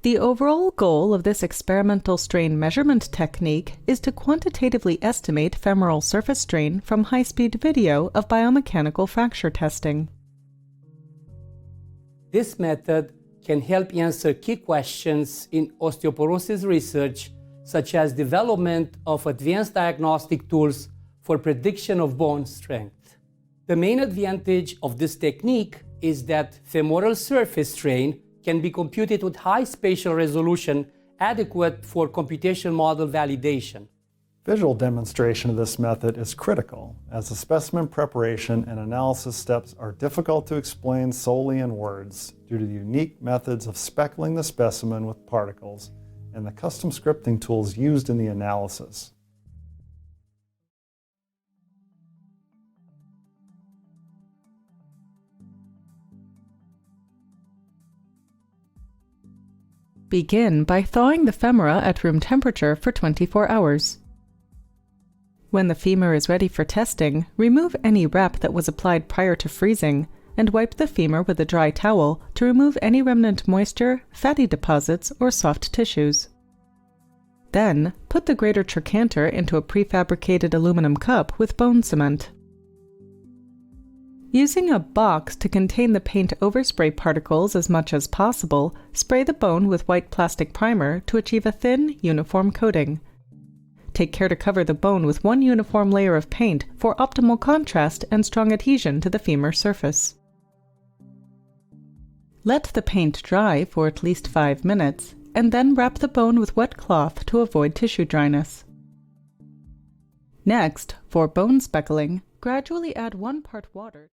The overall goal of this experimental strain measurement technique is to quantitatively estimate femoral surface strain from high-speed video of biomechanical fracture testing. This method can help answer key questions in osteoporosis research, such as development of advanced diagnostic tools for prediction of bone strength. The main advantage of this technique is that femoral surface strain can be computed with high spatial resolution adequate for computation model validation. Visual demonstration of this method is critical, as the specimen preparation and analysis steps are difficult to explain solely in words due to the unique methods of speckling the specimen with particles and the custom scripting tools used in the analysis. Begin by thawing the femora at room temperature for 24 hours. When the femur is ready for testing, remove any wrap that was applied prior to freezing and wipe the femur with a dry towel to remove any remnant moisture, fatty deposits, or soft tissues. Then, put the greater trochanter into a prefabricated aluminum cup with bone cement. Using a box to contain the paint overspray particles as much as possible, spray the bone with white plastic primer to achieve a thin, uniform coating. Take care to cover the bone with one uniform layer of paint for optimal contrast and strong adhesion to the femur surface. Let the paint dry for at least 5 minutes, and then wrap the bone with wet cloth to avoid tissue dryness. Next, for bone speckling, gradually add 1 part water.